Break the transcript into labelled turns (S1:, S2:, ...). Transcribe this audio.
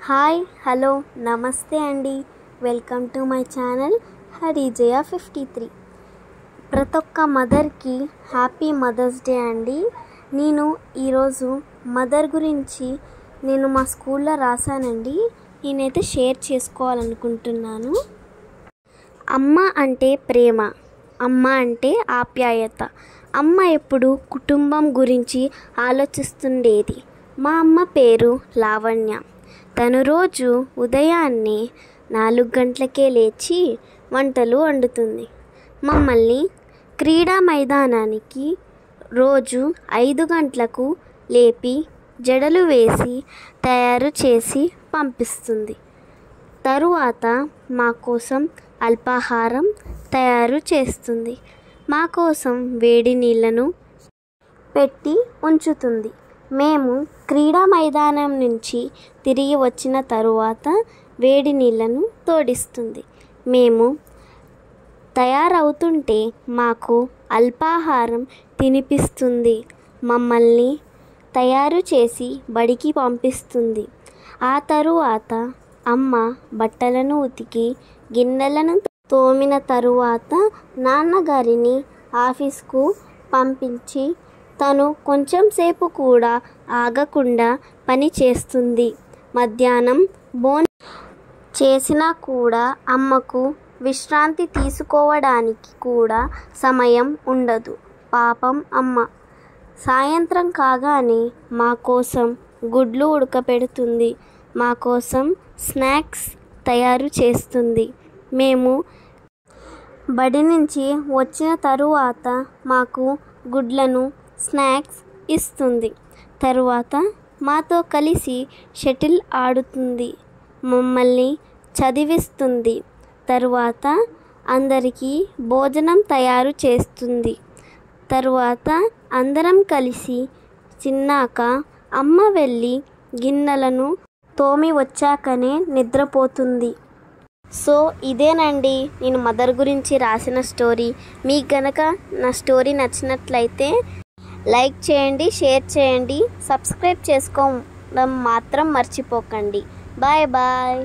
S1: Hi hello నమస్తే అండి. Welcome to my channel హరిజయ 53. ప్రతి ఒక్క మదర్కి హ్యాపీ మదర్స్ డే అండి. నేను ఈరోజు మదర్ గురించి మా స్కూల్లో రాశానండి. నేనైతే షేర్ చేసుకోవాలనుకుంటున్నాను. అమ్మ అంటే ప్రేమ, అమ్మ అంటే ఆప్యాయత. అమ్మ ఎప్పుడు కుటుంబం గురించి ఆలోచిస్తుండేది. మా అమ్మ పేరు లావణ్య. తను రోజు ఉదయాన్నే 4 గంటలకే లేచి వంటలు వండుతుంది. మమ్మల్ని క్రీడా మైదానానికి రోజు 5 గంటలకు లేపి జడలు వేసి తయారు చేసి పంపిస్తుంది. తరువాత మా కోసం అల్పాహారం తయారు చేస్తుంది. మా కోసం వేడి నీళ్ళను పెట్టి ఉంచుతుంది. మేము క్రీడా మైదానం నుంచి తిరిగి వచ్చిన తరువాత వేడి నీళ్ళను తోడిస్తుంది. మేము తయారవుతుంటే మాకు అల్పాహారం తినిపిస్తుంది. మమ్మల్ని తయారు చేసి బడికి పంపిస్తుంది. ఆ తరువాత అమ్మ బట్టలను ఉతికి గిన్నెలను తోమిన తరువాత నాన్నగారిని ఆఫీస్కు పంపించి తను కొంచెం సేపు కూడా ఆగకుండా పని చేస్తుంది. మధ్యాహ్నం భోజనం చేసినా కూడా అమ్మకు విశ్రాంతి తీసుకోవడానికి కూడా సమయం ఉండదు. పాపం అమ్మ. సాయంత్రం కాగానే మా కోసం గుడ్లు ఉడకపెడుతుంది. మా కోసం స్నాక్స్ తయారు చేస్తుంది. మేము బడి నుంచి వచ్చిన తరువాత మాకు గుడ్లను స్నాక్స్ ఇస్తుంది. తరువాత మాతో కలిసి షటిల్ ఆడుతుంది. మమ్మల్ని చదివిస్తుంది. తరువాత అందరికీ భోజనం తయారు చేస్తుంది. తరువాత అందరం కలిసి తిన్నాక అమ్మ వెళ్ళి గిన్నెలను తోమి వచ్చాకనే నిద్రపోతుంది. సో ఇదేనండి నేను మదర్ గురించి రాసిన స్టోరీ. మీకు గనక నా స్టోరీ నచ్చినట్లయితే లైక్ చేయండి, షేర్ చేయండి, సబ్స్క్రైబ్ చేసుకోవడం మాత్రం మర్చిపోకండి. Bye bye.